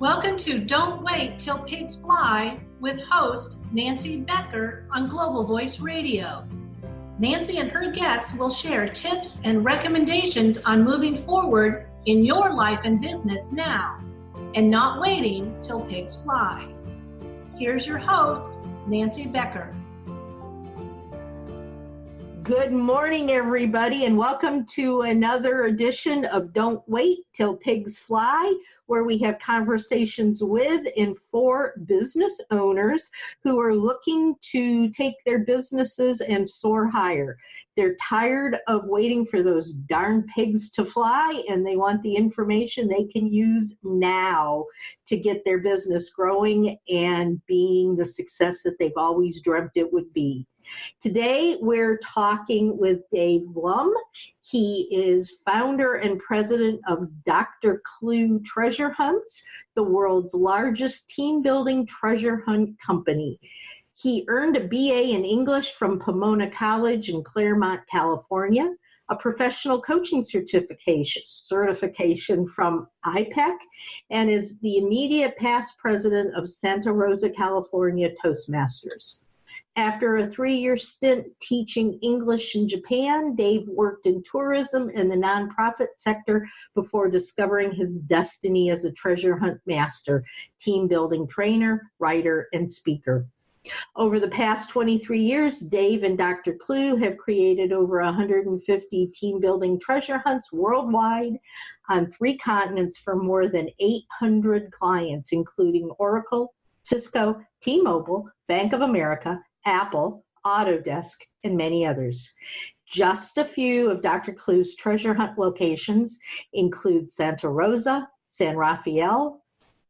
Welcome to Don't Wait Till Pigs Fly with host Nancy Becker on Global Voice Radio. Nancy and her guests will share tips and recommendations on moving forward in your life and business now and not waiting till pigs fly. Here's your host, Nancy Becker. Good morning, everybody, and welcome to another edition of Don't Wait Till Pigs Fly, where we have conversations with and for business owners who are looking to take their businesses and soar higher. They're tired of waiting for those darn pigs to fly, and they want the information they can use now to get their business growing and being the success that they've always dreamt it would be. Today, we're talking with Dave Blum. He is founder and president of Dr. Clue Treasure Hunts, the world's largest team-building treasure hunt company. He earned a BA in English from Pomona College in Claremont, California, a professional coaching certification from IPEC, and is the immediate past president of Santa Rosa, California Toastmasters. After a 3-year stint teaching English in Japan, Dave worked in tourism and the nonprofit sector before discovering his destiny as a treasure hunt master, team building trainer, writer, and speaker. Over the past 23 years, Dave and Dr. Clue have created over 150 team building treasure hunts worldwide on 3 continents for more than 800 clients, including Oracle, Cisco, T-Mobile, Bank of America, Apple, Autodesk, and many others. Just a few of Dr. Clue's treasure hunt locations include Santa Rosa, San Rafael,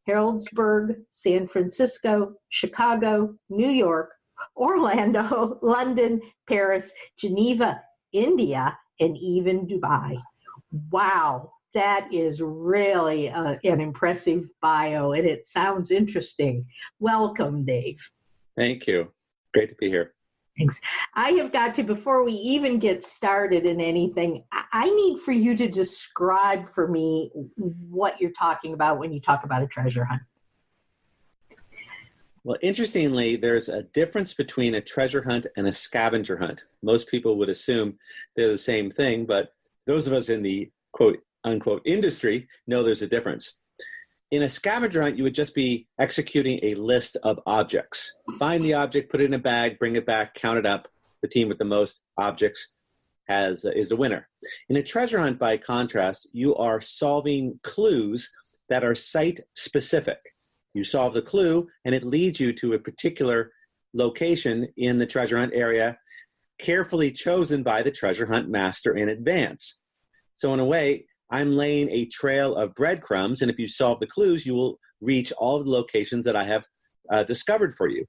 Healdsburg, San Francisco, Chicago, New York, Orlando, London, Paris, Geneva, India, and even Dubai. Wow, that is really an impressive bio, and it sounds interesting. Welcome, Dave. Thank you. Great to be here. Thanks. I have got to, before we even get started in anything, I need for you to describe for me what you're talking about when you talk about a treasure hunt. Well, interestingly, there's a difference between a treasure hunt and a scavenger hunt. Most people would assume they're the same thing, but those of us in the quote unquote industry know there's a difference. In a scavenger hunt, you would just be executing a list of objects. Find the object, put it in a bag, bring it back, count it up. The team with the most objects is the winner. In a treasure hunt, by contrast, you are solving clues that are site-specific. You solve the clue, and it leads you to a particular location in the treasure hunt area, carefully chosen by the treasure hunt master in advance. So in a way, I'm laying a trail of breadcrumbs, and if you solve the clues, you will reach all of the locations that I have discovered for you.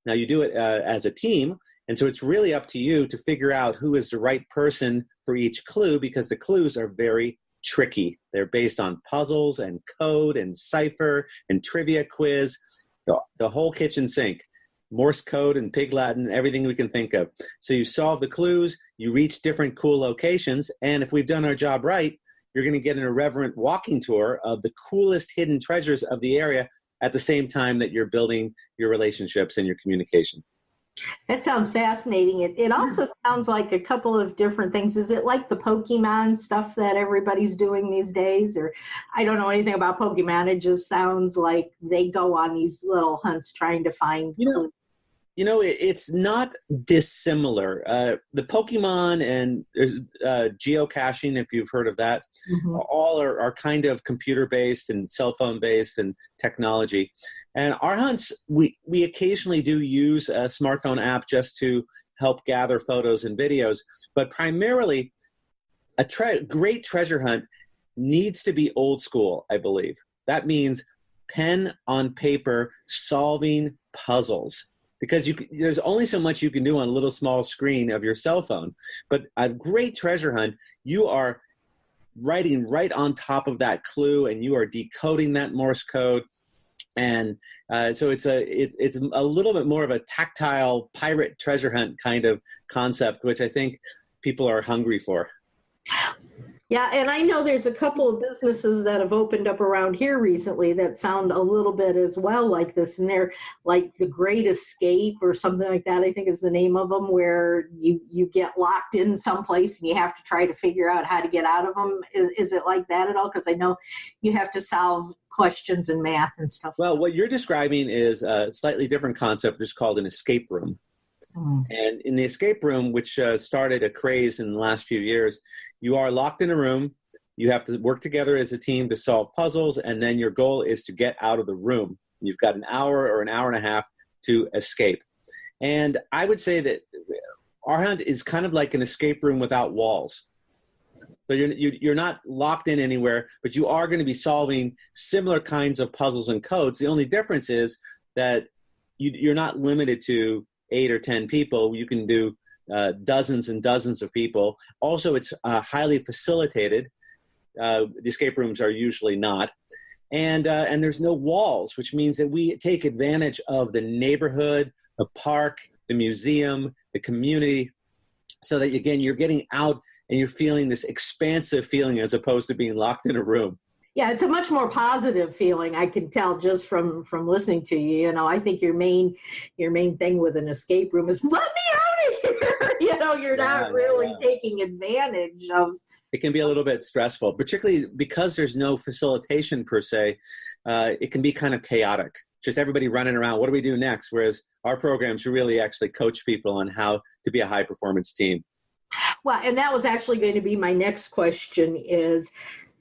Now, you do it as a team, and so it's really up to you to figure out who is the right person for each clue, because the clues are very tricky. They're based on puzzles and code and cipher and trivia quiz, the whole kitchen sink, Morse code and Pig Latin, everything we can think of. So you solve the clues, you reach different cool locations, and if we've done our job right, you're going to get an irreverent walking tour of the coolest hidden treasures of the area at the same time that you're building your relationships and your communication. That sounds fascinating. It also sounds like a couple of different things. Is it like the Pokemon stuff that everybody's doing these days? Or I don't know anything about Pokemon. It just sounds like they go on these little hunts trying to find clues. It's not dissimilar. The Pokemon and geocaching, if you've heard of that, all are kind of computer-based and cell phone-based and technology. And our hunts, we occasionally do use a smartphone app just to help gather photos and videos. But primarily, a great treasure hunt needs to be old school, I believe. That means pen on paper solving puzzles. Because there's only so much you can do on a little small screen of your cell phone. But a great treasure hunt, you are writing right on top of that clue, and you are decoding that Morse code. And so it's a little bit more of a tactile pirate treasure hunt kind of concept, which I think people are hungry for. Yeah, and I know there's a couple of businesses that have opened up around here recently that sound a little bit as well like this, and they're like The Great Escape or something like that, I think is the name of them, where you get locked in someplace and you have to try to figure out how to get out of them. Is it like that at all? Because I know you have to solve questions and math and stuff. Well, what you're describing is a slightly different concept, just called an escape room. And in the escape room, which started a craze in the last few years, you are locked in a room. You have to work together as a team to solve puzzles, and then your goal is to get out of the room. You've got an hour or an hour and a half to escape. And I would say that our hunt is kind of like an escape room without walls. So you're not locked in anywhere, but you are going to be solving similar kinds of puzzles and codes. The only difference is that you're not limited to 8 or 10 people. You can do dozens and dozens of people. Also, it's highly facilitated. The escape rooms are usually not. And there's no walls, which means that we take advantage of the neighborhood, the park, the museum, the community, so that, again, you're getting out and you're feeling this expansive feeling as opposed to being locked in a room. Yeah, it's a much more positive feeling. I can tell just from listening to you. You know, I think your main thing with an escape room is let me out of here. You know, you're not really taking advantage of. It can be a little bit stressful, particularly because there's no facilitation per se. It can be kind of chaotic. Just everybody running around. What do we do next? Whereas our programs really actually coach people on how to be a high performance team. Well, and that was actually going to be my next question is,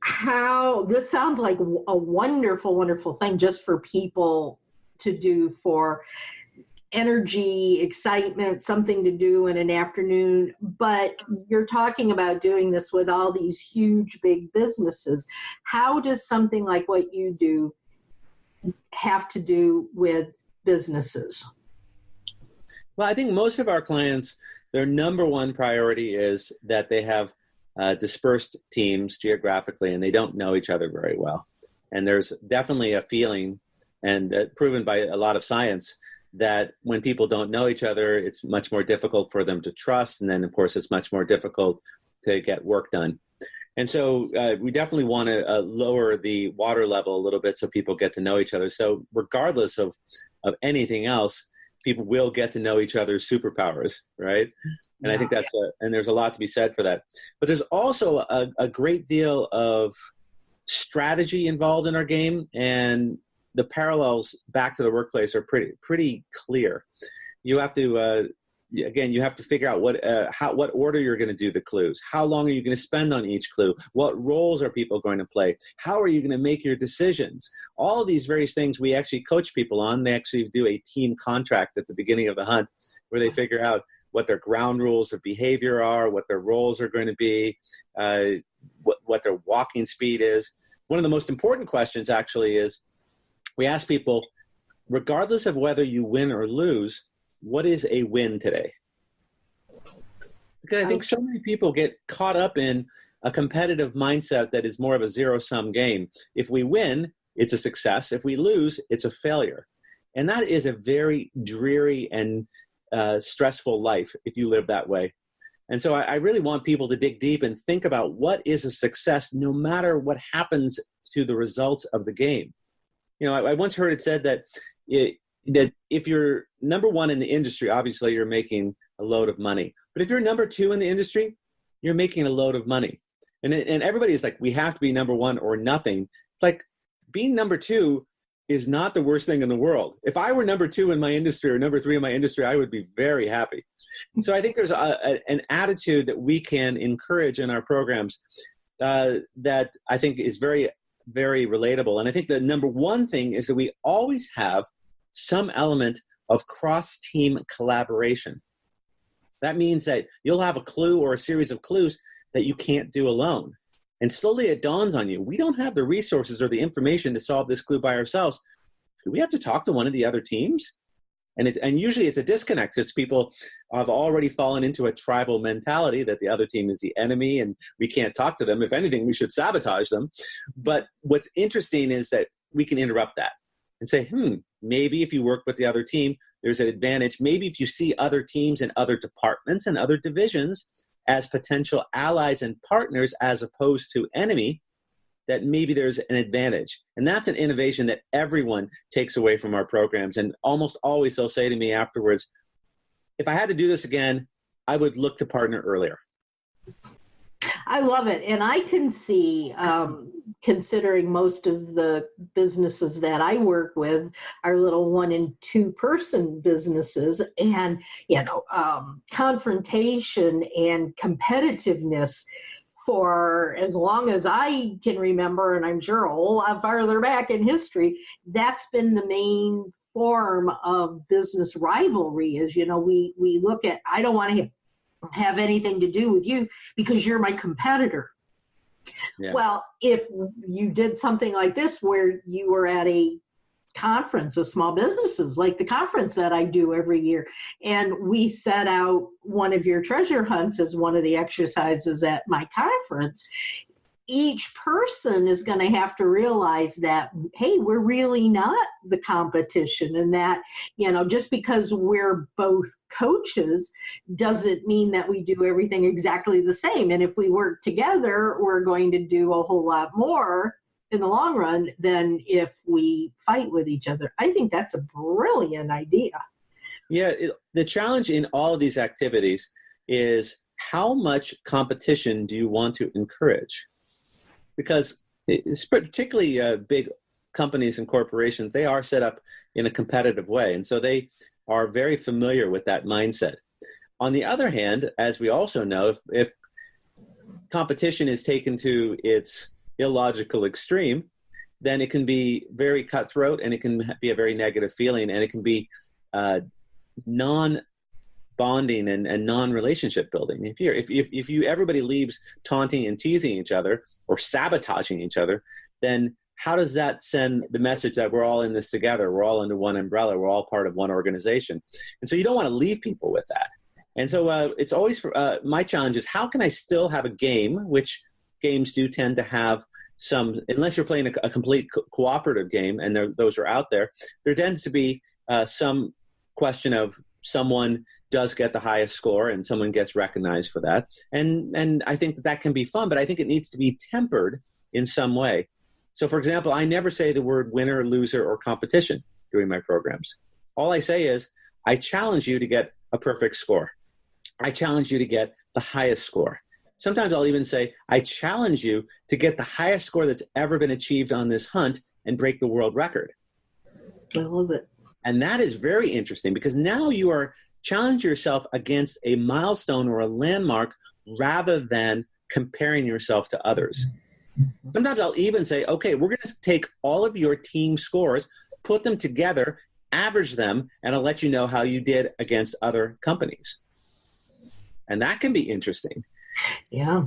how this sounds like a wonderful, wonderful thing just for people to do for energy, excitement, something to do in an afternoon. But you're talking about doing this with all these huge, big businesses. How does something like what you do have to do with businesses? Well, I think most of our clients, their number one priority is that they have dispersed teams geographically, and they don't know each other very well. And there's definitely a feeling, and proven by a lot of science, that when people don't know each other, it's much more difficult for them to trust. And then, of course, it's much more difficult to get work done. And so we definitely want to lower the water level a little bit so people get to know each other. So regardless of anything else, people will get to know each other's superpowers, right? And I think that's and there's a lot to be said for that. But there's also a great deal of strategy involved in our game, and the parallels back to the workplace are pretty clear. You have to again, you have to figure out what order you're going to do the clues. How long are you going to spend on each clue? What roles are people going to play? How are you going to make your decisions? All of these various things we actually coach people on. They actually do a team contract at the beginning of the hunt where they figure out what their ground rules of behavior are, what their roles are going to be, what their walking speed is. One of the most important questions actually is we ask people, regardless of whether you win or lose, what is a win today? Because I think so many people get caught up in a competitive mindset that is more of a zero-sum game. If we win, it's a success. If we lose, it's a failure. And that is a very dreary and stressful life if you live that way. And so I really want people to dig deep and think about what is a success no matter what happens to the results of the game. You know, I once heard it said that that if you're number one in the industry, obviously you're making a load of money. But if you're number two in the industry, you're making a load of money. And everybody's like, we have to be number one or nothing. It's like being number two is not the worst thing in the world. If I were number two in my industry or number three in my industry, I would be very happy. So I think there's an attitude that we can encourage in our programs that I think is very, very relatable. And I think the number one thing is that we always have some element of cross-team collaboration. That means that you'll have a clue or a series of clues that you can't do alone. And slowly it dawns on you, we don't have the resources or the information to solve this clue by ourselves. Do we have to talk to one of the other teams? And usually it's a disconnect because people have already fallen into a tribal mentality that the other team is the enemy and we can't talk to them. If anything, we should sabotage them. But what's interesting is that we can interrupt that and say, maybe if you work with the other team, there's an advantage. Maybe if you see other teams and other departments and other divisions as potential allies and partners as opposed to enemy, that maybe there's an advantage. And that's an innovation that everyone takes away from our programs. And almost always they'll say to me afterwards, if I had to do this again, I would look to partner earlier. I love it. And I can see, considering most of the businesses that I work with are little 1 and 2 person businesses, and, confrontation and competitiveness for as long as I can remember, and I'm sure a whole lot farther back in history, that's been the main form of business rivalry. Is, we look at, I don't want to have anything to do with you because you're my competitor. Yeah. Well, if you did something like this where you were at a conference of small businesses, like the conference that I do every year, and we set out one of your treasure hunts as one of the exercises at my conference, each person is going to have to realize that, hey, we're really not the competition, and that, just because we're both coaches doesn't mean that we do everything exactly the same. And if we work together, we're going to do a whole lot more in the long run than if we fight with each other. I think that's a brilliant idea. Yeah, the challenge in all of these activities is how much competition do you want to encourage? Because it's particularly big companies and corporations, they are set up in a competitive way. And so they are very familiar with that mindset. On the other hand, as we also know, if competition is taken to its illogical extreme, then it can be very cutthroat, and it can be a very negative feeling, and it can be non-bonding and non-relationship building. If everybody leaves taunting and teasing each other or sabotaging each other, then how does that send the message that we're all in this together? We're all under one umbrella. We're all part of one organization. And so you don't want to leave people with that. And so it's always my challenge is, how can I still have a game, which games do tend to have some, unless you're playing a complete cooperative game, and those are out there tends to be some question of someone does get the highest score and someone gets recognized for that. And I think that can be fun, but I think it needs to be tempered in some way. So, for example, I never say the word winner, loser, or competition during my programs. All I say is, I challenge you to get a perfect score. I challenge you to get the highest score. Sometimes I'll even say, I challenge you to get the highest score that's ever been achieved on this hunt and break the world record. I love it. And that is very interesting, because now you are challenging yourself against a milestone or a landmark rather than comparing yourself to others. Sometimes I'll even say, okay, we're going to take all of your team scores, put them together, average them, and I'll let you know how you did against other companies. And that can be interesting. Yeah.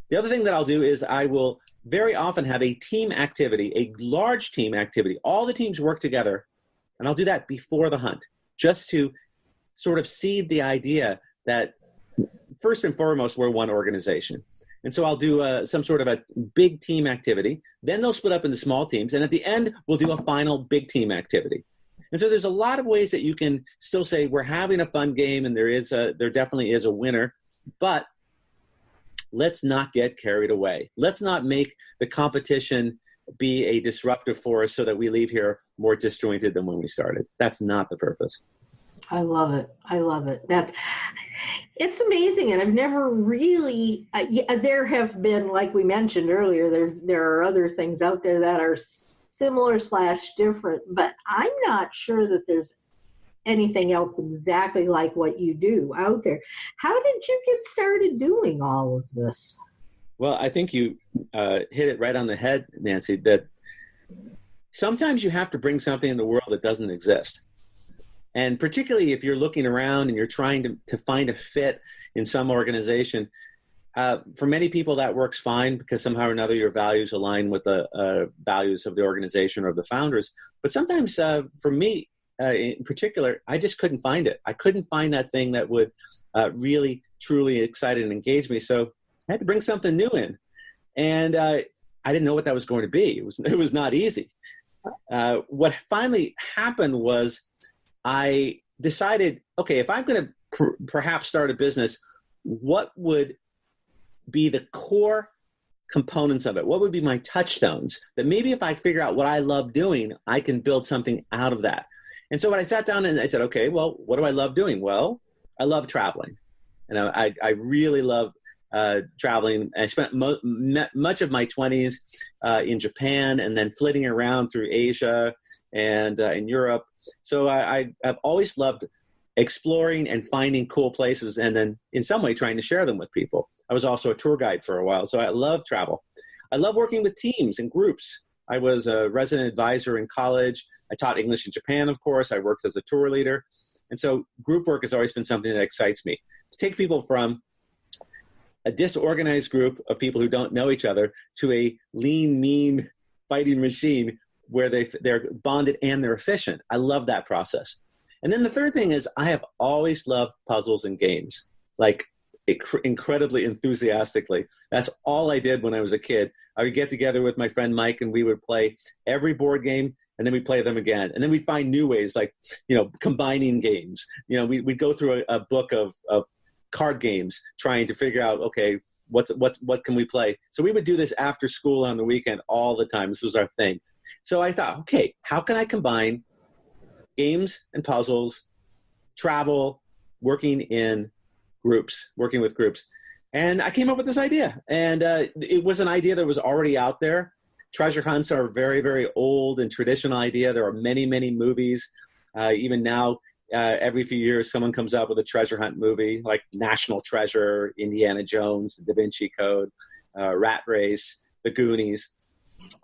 The other thing that I'll do is I will very often have a team activity, a large team activity. All the teams work together, and I'll do that before the hunt, just to sort of seed the idea that first and foremost, we're one organization. And so I'll do some sort of a big team activity. Then they'll split up into small teams. And at the end, we'll do a final big team activity. And so there's a lot of ways that you can still say we're having a fun game, and there definitely is a winner. But let's not get carried away. Let's not make the competition be a disruptive force so that we leave here more disjointed than when we started. That's not the purpose. I love it. I love it. It's amazing. And I've never really, there have been, like we mentioned earlier, there are other things out there that are similar / different, but I'm not sure that there's anything else exactly like what you do out there. How did you get started doing all of this? Well, I think you hit it right on the head, Nancy, that sometimes you have to bring something in the world that doesn't exist. And particularly if you're looking around and you're trying to find a fit in some organization, for many people that works fine because somehow or another your values align with the values of the organization or of the founders. But sometimes for me in particular, I just couldn't find it. I couldn't find that thing that would really, truly excite and engage me. So I had to bring something new in. And I didn't know what that was going to be. It was not easy. What finally happened was I decided, okay, if I'm going to perhaps start a business, what would be the core components of it? What would be my touchstones that maybe if I figure out what I love doing, I can build something out of that? And so when I sat down and I said, okay, well, what do I love doing? Well, I love traveling. And I really love traveling. I spent much of my 20s in Japan and then flitting around through Asia and in Europe. So I've always loved exploring and finding cool places and then in some way trying to share them with people. I was also a tour guide for a while, so I love travel. I love working with teams and groups. I was a resident advisor in college. I taught English in Japan, of course. I worked as a tour leader. And so group work has always been something that excites me. To take people from a disorganized group of people who don't know each other to a lean, mean fighting machine where they're bonded and they're efficient. I love that process. And then the third thing is I have always loved puzzles and games, like incredibly enthusiastically. That's all I did when I was a kid. I would get together with my friend Mike and we would play every board game and then we'd play them again. And then we'd find new ways, like, combining games. We'd go through a book of card games trying to figure out, okay, what can we play? So we would do this after school on the weekend all the time. This was our thing. So I thought, okay, how can I combine games and puzzles, travel, working with groups? And I came up with this idea. And it was an idea that was already out there. Treasure hunts are a very, very old and traditional idea. There are many, many movies. Even now, every few years, someone comes out with a treasure hunt movie, like National Treasure, Indiana Jones, The Da Vinci Code, Rat Race, The Goonies.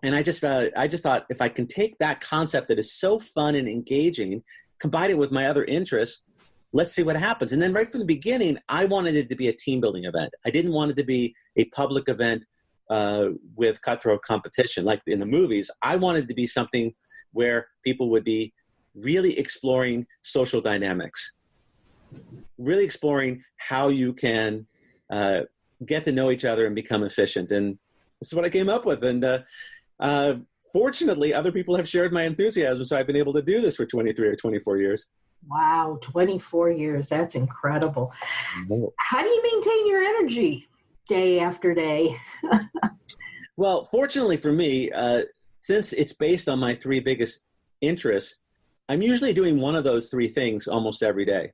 And I just thought, if I can take that concept that is so fun and engaging, combine it with my other interests, let's see what happens. And then right from the beginning, I wanted it to be a team building event. I didn't want it to be a public event with cutthroat competition like in the movies. I wanted it to be something where people would be really exploring social dynamics, really exploring how you can get to know each other and become efficient. And this is what I came up with. And fortunately, other people have shared my enthusiasm, so I've been able to do this for 23 or 24 years. Wow, 24 years. That's incredible. How do you maintain your energy day after day? Well, fortunately for me, since it's based on my three biggest interests, I'm usually doing one of those three things almost every day.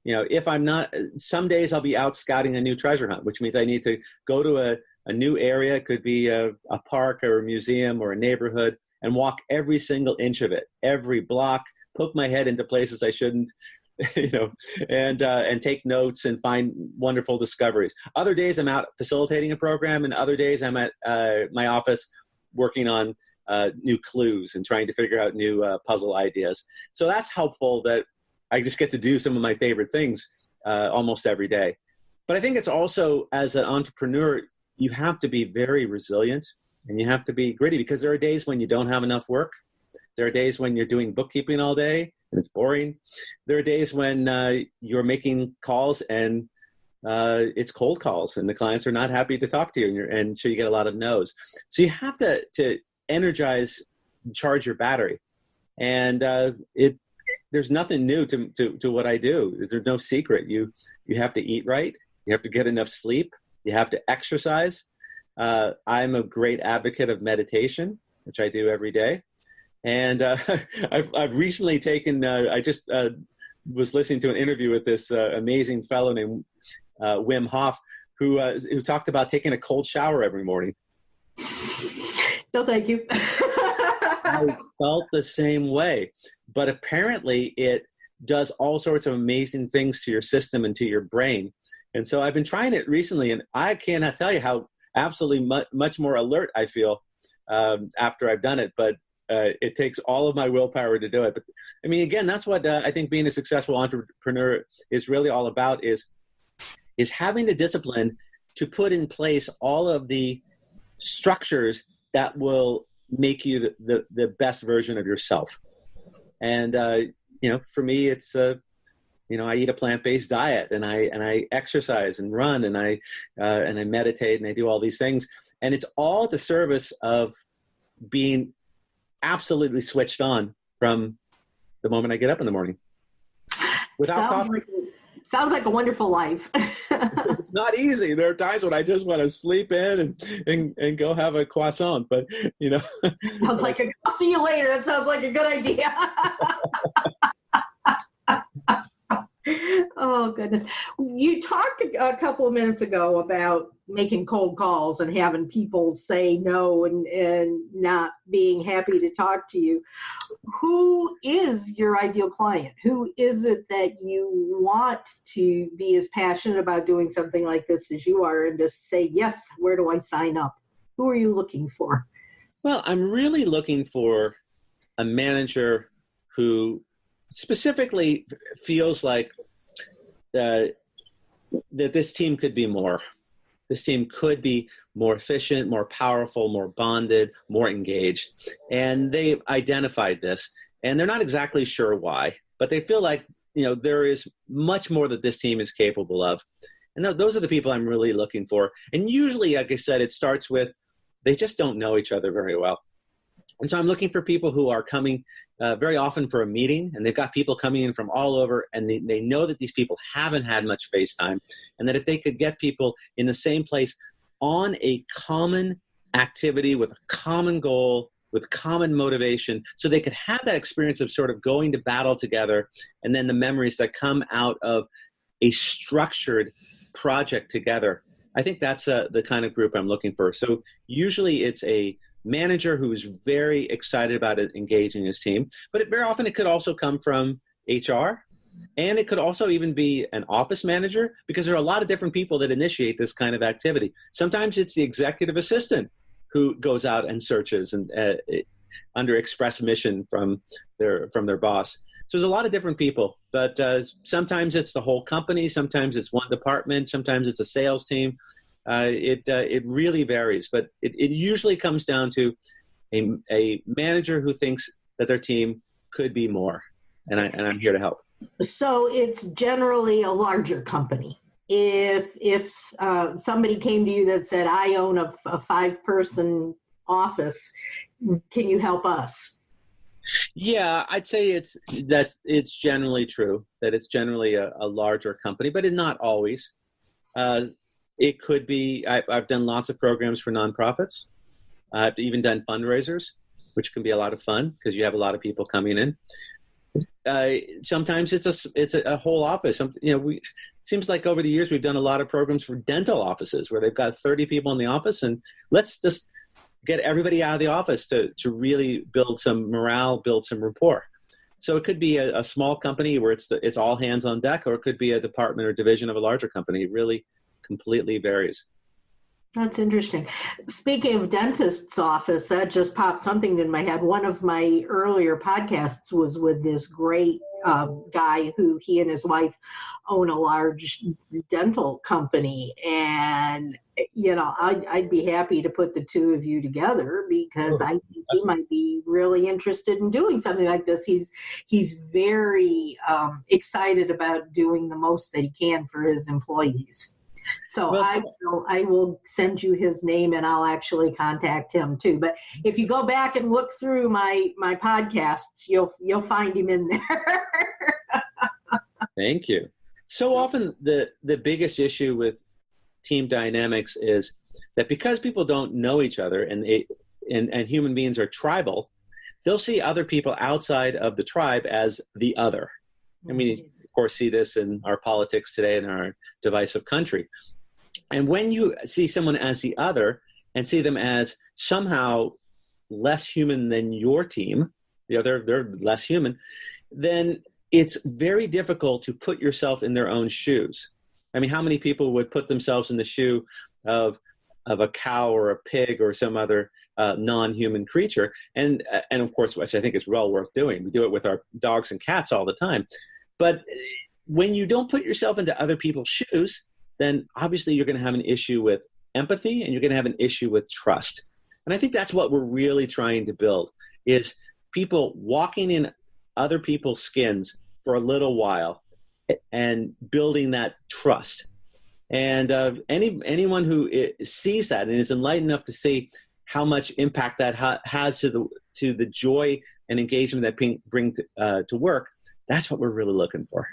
If I'm not, some days I'll be out scouting a new treasure hunt, which means I need to go to a new area. It could be a park or a museum or a neighborhood and walk every single inch of it, every block, poke my head into places I shouldn't, and take notes and find wonderful discoveries. Other days I'm out facilitating a program, and other days I'm at my office working on new clues and trying to figure out new puzzle ideas. So that's helpful that I just get to do some of my favorite things almost every day. But I think it's also, as an entrepreneur, you have to be very resilient and you have to be gritty, because there are days when you don't have enough work. There are days when you're doing bookkeeping all day and it's boring. There are days when you're making calls and it's cold calls and the clients are not happy to talk to you, and so you get a lot of no's. So you have to energize, charge your battery. And there's nothing new to what I do. There's no secret. You have to eat right. You have to get enough sleep. You have to exercise. I'm a great advocate of meditation, which I do every day. And I've recently taken, I just was listening to an interview with this amazing fellow named Wim Hof, who talked about taking a cold shower every morning. No, thank you. I felt the same way, but apparently it does all sorts of amazing things to your system and to your brain. And so I've been trying it recently, and I cannot tell you how absolutely much more alert I feel after I've done it. But it takes all of my willpower to do it. But I mean, again, that's what I think being a successful entrepreneur is really all about, is having the discipline to put in place all of the structures that will make you the best version of yourself. And, for me, it's, I eat a plant-based diet, and I exercise and run, and I meditate, and I do all these things. And it's all at the service of being absolutely switched on from the moment I get up in the morning. Sounds like a wonderful life. It's not easy. There are times when I just want to sleep in and go have a croissant, but Sounds like I'll see you later. That sounds like a good idea. Oh, goodness. You talked a couple of minutes ago about making cold calls and having people say no and not being happy to talk to you. Who is your ideal client? Who is it that you want to be as passionate about doing something like this as you are and just say, yes, where do I sign up? Who are you looking for? Well, I'm really looking for a manager who specifically feels like that this team could be more. This team could be more efficient, more powerful, more bonded, more engaged. And they've identified this, and they're not exactly sure why, but they feel like, there is much more that this team is capable of. And those are the people I'm really looking for. And usually, like I said, it starts with they just don't know each other very well. And so I'm looking for people who are coming very often for a meeting, and they've got people coming in from all over, and they know that these people haven't had much face time, and that if they could get people in the same place on a common activity with a common goal, with common motivation, so they could have that experience of sort of going to battle together, and then the memories that come out of a structured project together. I think that's the kind of group I'm looking for. So usually it's a manager who is very excited about engaging his team, but very often it could also come from HR, and it could also even be an office manager, because there are a lot of different people that initiate this kind of activity. Sometimes it's the executive assistant who goes out and searches and under express mission from their boss. So there's a lot of different people, but sometimes it's the whole company, sometimes it's one department, sometimes it's a sales team. It really varies, but it usually comes down to a manager who thinks that their team could be more, and I'm here to help. So it's generally a larger company. If somebody came to you that said, I own a 5-person office, can you help us? Yeah, I'd say it's generally true that it's generally a larger company, but not always. It could be. I've done lots of programs for nonprofits. I've even done fundraisers, which can be a lot of fun because you have a lot of people coming in. Sometimes it's a whole office. It seems like over the years we've done a lot of programs for dental offices where they've got 30 people in the office, and let's just get everybody out of the office to really build some morale, build some rapport. So it could be a small company where it's all hands on deck, or it could be a department or division of a larger company. It really completely varies. That's interesting. Speaking of dentist's office, that just popped something in my head. One of my earlier podcasts was with this great guy who he and his wife own a large dental company. And, I'd be happy to put the two of you together because I think he might be really interested in doing something like this. He's very excited about doing the most that he can for his employees. So well, I will send you his name, and I'll actually contact him too. But if you go back and look through my podcasts, you'll find him in there. Thank you. So often the biggest issue with team dynamics is that because people don't know each other and human beings are tribal, they'll see other people outside of the tribe as the other. I mean, of course, see this in our politics today in our divisive country. And when you see someone as the other and see them as somehow less human than your team, they're less human, then it's very difficult to put yourself in their own shoes. I mean, how many people would put themselves in the shoe of a cow or a pig or some other non-human creature? And of course, which I think is well worth doing. We do it with our dogs and cats all the time. But when you don't put yourself into other people's shoes, then obviously you're going to have an issue with empathy, and you're going to have an issue with trust. And I think that's what we're really trying to build, is people walking in other people's skins for a little while and building that trust. And anyone who sees that and is enlightened enough to see how much impact that has to the joy and engagement that bring to work, that's what we're really looking for.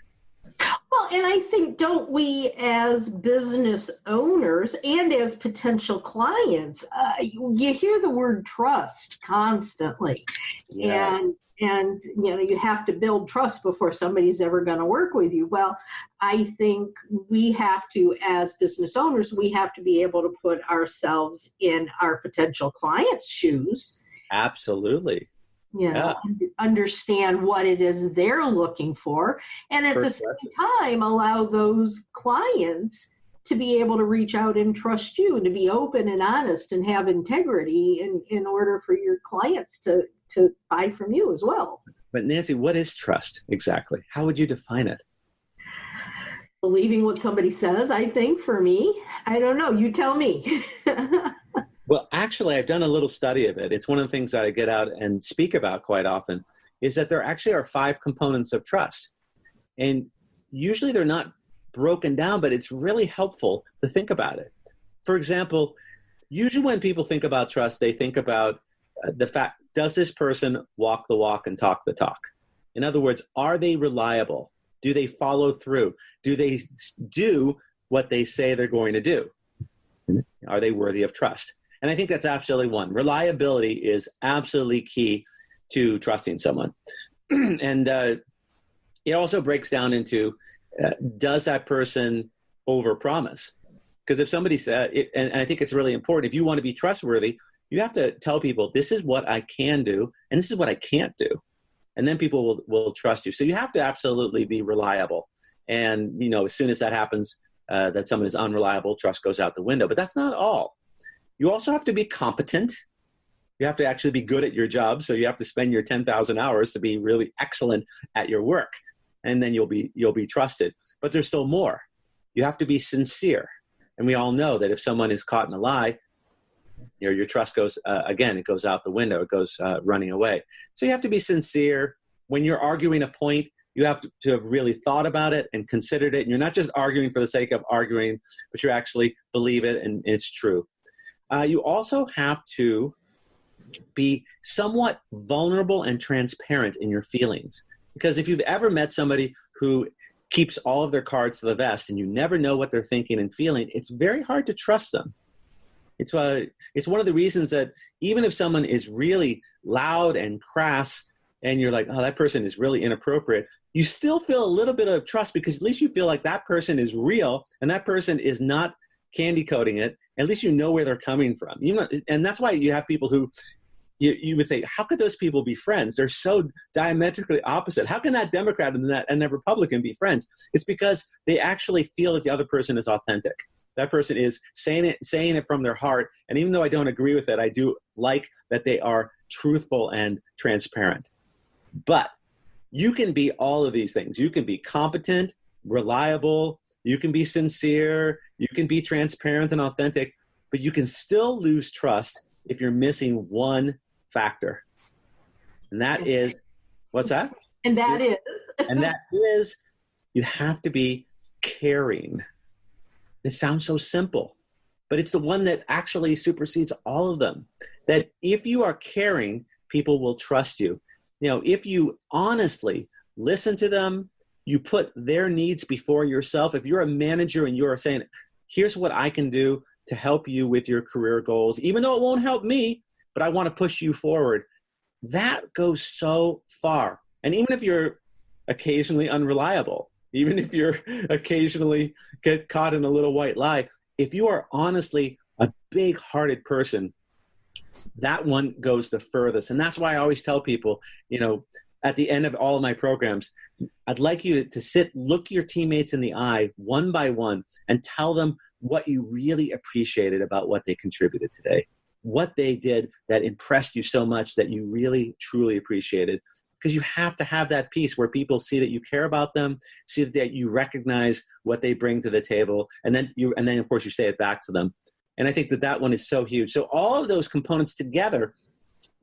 Well, and I think, don't we as business owners and as potential clients, you hear the word trust constantly. Yes. And you have to build trust before somebody's ever going to work with you. Well, I think we have to, as business owners, we have to be able to put ourselves in our potential clients' shoes. Absolutely. Understand what it is they're looking for, and at the same time allow those clients to be able to reach out and trust you, and to be open and honest and have integrity in order for your clients to buy from you as well. But Nancy, what is trust exactly? How would you define it? Believing what somebody says, I think, for me. I don't know. You tell me. Well, actually, I've done a little study of it. It's one of the things that I get out and speak about quite often, is that there actually are 5 components of trust. And usually they're not broken down, but it's really helpful to think about it. For example, usually when people think about trust, they think about the fact, does this person walk the walk and talk the talk? In other words, are they reliable? Do they follow through? Do they do what they say they're going to do? Are they worthy of trust? And I think that's absolutely one. Reliability is absolutely key to trusting someone. And it also breaks down into, does that person overpromise? Because if somebody said, and I think it's really important, if you want to be trustworthy, you have to tell people, this is what I can do, and this is what I can't do. And then people will trust you. So you have to absolutely be reliable. And, as soon as that happens, that someone is unreliable, trust goes out the window. But that's not all. You also have to be competent. You have to actually be good at your job. So you have to spend your 10,000 hours to be really excellent at your work. And then you'll be trusted. But there's still more. You have to be sincere. And we all know that if someone is caught in a lie, your trust goes, it goes out the window. It goes running away. So you have to be sincere. When you're arguing a point, you have to have really thought about it and considered it. And you're not just arguing for the sake of arguing, but you actually believe it and it's true. You also have to be somewhat vulnerable and transparent in your feelings. Because if you've ever met somebody who keeps all of their cards to the vest and you never know what they're thinking and feeling, it's very hard to trust them. It's one of the reasons that even if someone is really loud and crass and you're like, oh, that person is really inappropriate, you still feel a little bit of trust because at least you feel like that person is real and that person is not candy coating it. At least you know where they're coming from. And that's why you have people who you would say, how could those people be friends? They're so diametrically opposite. How can that Democrat and that Republican be friends? It's because they actually feel that the other person is authentic. That person is saying it from their heart. And even though I don't agree with it, I do like that they are truthful and transparent. But you can be all of these things. You can be competent, reliable, you can be sincere, you can be transparent and authentic, but you can still lose trust if you're missing one factor. And that is, what's that? And that is, you have to be caring. It sounds so simple, but it's the one that actually supersedes all of them. That if you are caring, people will trust you. If you honestly listen to them, you put their needs before yourself. If you're a manager and you're saying, here's what I can do to help you with your career goals, even though it won't help me, but I want to push you forward, that goes so far. And even if you're occasionally unreliable, even if you're occasionally get caught in a little white lie, if you are honestly a big-hearted person, that one goes the furthest. And that's why I always tell people, at the end of all of my programs, I'd like you to sit, look your teammates in the eye one by one and tell them what you really appreciated about what they contributed today, what they did that impressed you so much that you really, truly appreciated. Because you have to have that piece where people see that you care about them, see that you recognize what they bring to the table, and then of course you say it back to them. And I think that one is so huge. So all of those components together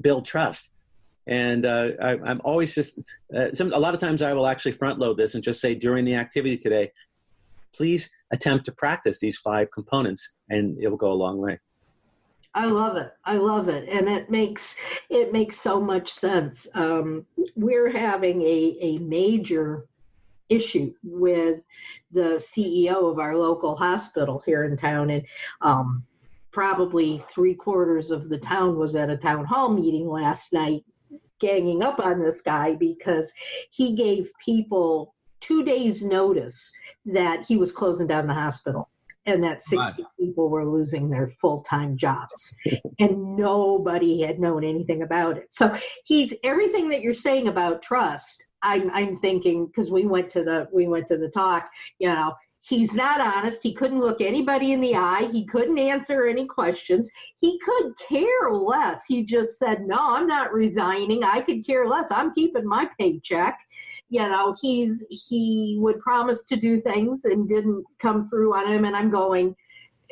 build trust. And I'm always just a lot of times I will actually front load this and just say during the activity today, please attempt to practice these 5 components, and it will go a long way. I love it. And it makes so much sense. We're having a major issue with the CEO of our local hospital here in town, and probably 3/4 of the town was at a town hall meeting last night ganging up on this guy because he gave people 2 days notice that he was closing down the hospital and that 60 people were losing their full-time jobs, and nobody had known anything about it. So everything that you're saying about trust, I'm thinking, because we went to the talk, he's not honest. He couldn't look anybody in the eye. He couldn't answer any questions. He could care less. He just said, no, I'm not resigning. I could care less. I'm keeping my paycheck. He would promise to do things and didn't come through on him. And I'm going,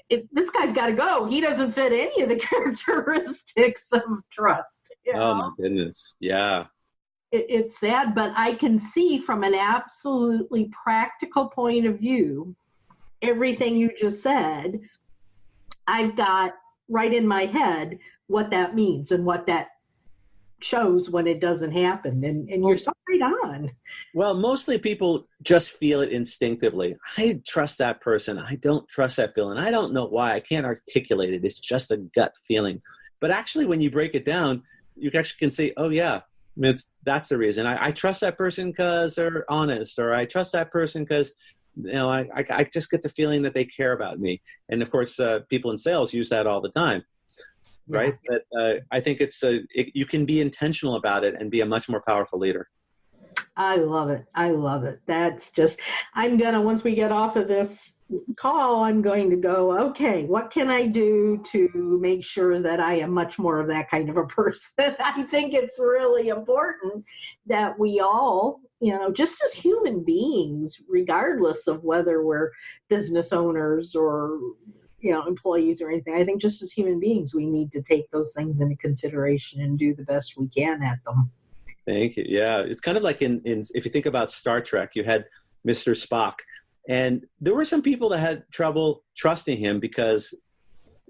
this guy's got to go. He doesn't fit any of the characteristics of trust. Oh, my goodness. Yeah. It's sad, but I can see from an absolutely practical point of view, everything you just said, I've got right in my head what that means and what that shows when it doesn't happen. And you're so right on. Well, mostly people just feel it instinctively. I trust that person. I don't trust that feeling. I don't know why. I can't articulate it. It's just a gut feeling. But actually, when you break it down, you actually can say, oh, yeah. That's the reason. I trust that person because they're honest, or I trust that person because, I just get the feeling that they care about me. And of course, people in sales use that all the time, right? Yeah. But I think you can be intentional about it and be a much more powerful leader. I love it. I love it. That's just, once we get off of this call, I'm going to go, okay, what can I do to make sure that I am much more of that kind of a person? I think it's really important that we all, just as human beings, regardless of whether we're business owners or, employees or anything, I think just as human beings, we need to take those things into consideration and do the best we can at them. Thank you. Yeah. It's kind of like if you think about Star Trek, you had Mr. Spock. And there were some people that had trouble trusting him because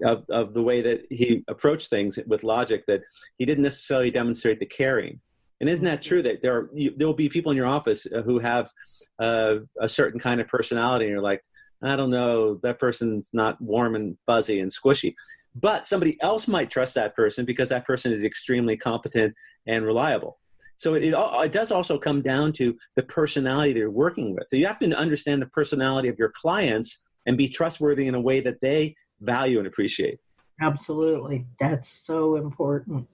of the way that he approached things with logic, that he didn't necessarily demonstrate the caring. And isn't that true that there will be people in your office who have a certain kind of personality, and you're like, I don't know, that person's not warm and fuzzy and squishy. But somebody else might trust that person because that person is extremely competent and reliable. So it does also come down to the personality they're working with. So you have to understand the personality of your clients and be trustworthy in a way that they value and appreciate. Absolutely. That's so important.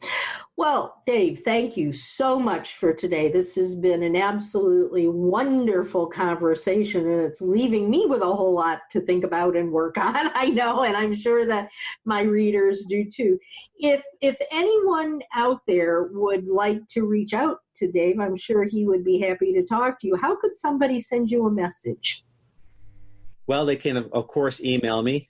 Well, Dave, thank you so much for today. This has been an absolutely wonderful conversation, and it's leaving me with a whole lot to think about and work on, I know, and I'm sure that my readers do too. If anyone out there would like to reach out to Dave, I'm sure he would be happy to talk to you. How could somebody send you a message? Well, they can, of course, email me.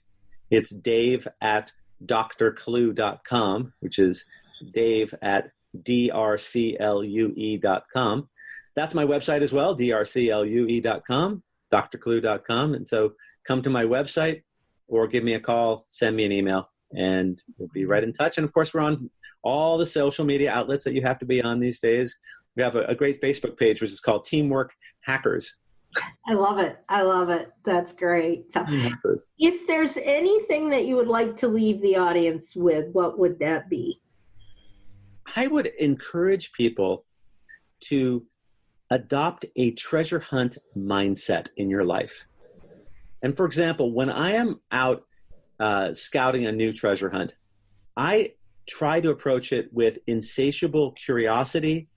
It's dave@drclue.com, which is dave@drclue.com. That's my website as well, drclue.com, drclue.com. And so come to my website or give me a call, send me an email, and we'll be right in touch. And of course, we're on all the social media outlets that you have to be on these days. We have a great Facebook page, which is called Teamwork Hackers. I love it. I love it. That's great. So if there's anything that you would like to leave the audience with, what would that be? I would encourage people to adopt a treasure hunt mindset in your life. And for example, when I am out scouting a new treasure hunt, I try to approach it with insatiable curiosity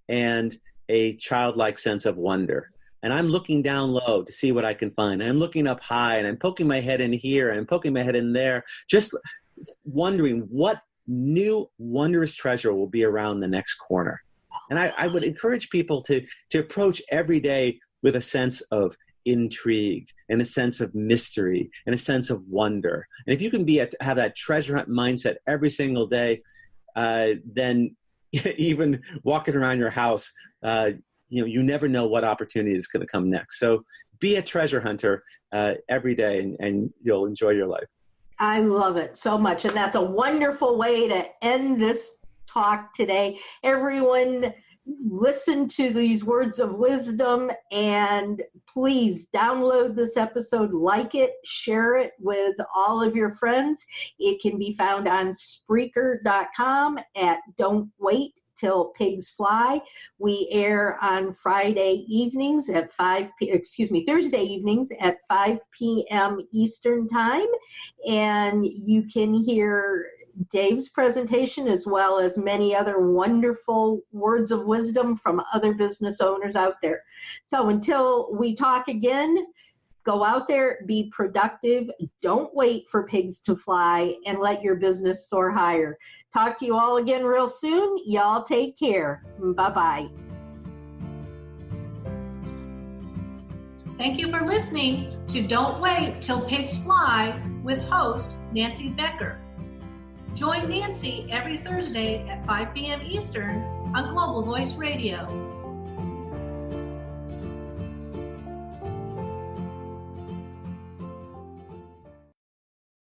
and a childlike sense of wonder. And I'm looking down low to see what I can find. And I'm looking up high, and I'm poking my head in here, and I'm poking my head in there, just wondering what new wondrous treasure will be around the next corner. And I would encourage people to approach every day with a sense of intrigue and a sense of mystery and a sense of wonder. And if you can have that treasure hunt mindset every single day, then even walking around your house, you never know what opportunity is going to come next. So be a treasure hunter every day, and you'll enjoy your life. I love it so much. And that's a wonderful way to end this talk today. Everyone, listen to these words of wisdom, and please download this episode, like it, share it with all of your friends. It can be found on Spreaker.com at Don't Wait Till Pigs Fly. We air on Thursday evenings at 5 p.m. Eastern Time, and you can hear Dave's presentation as well as many other wonderful words of wisdom from other business owners out there. So until we talk again, go out there, be productive, don't wait for pigs to fly, and let your business soar higher. Talk to you all again real soon. Y'all take care. Bye-bye. Thank you for listening to Don't Wait Till Pigs Fly with host Nancy Becker. Join Nancy every Thursday at 5 p.m. Eastern on Global Voice Radio.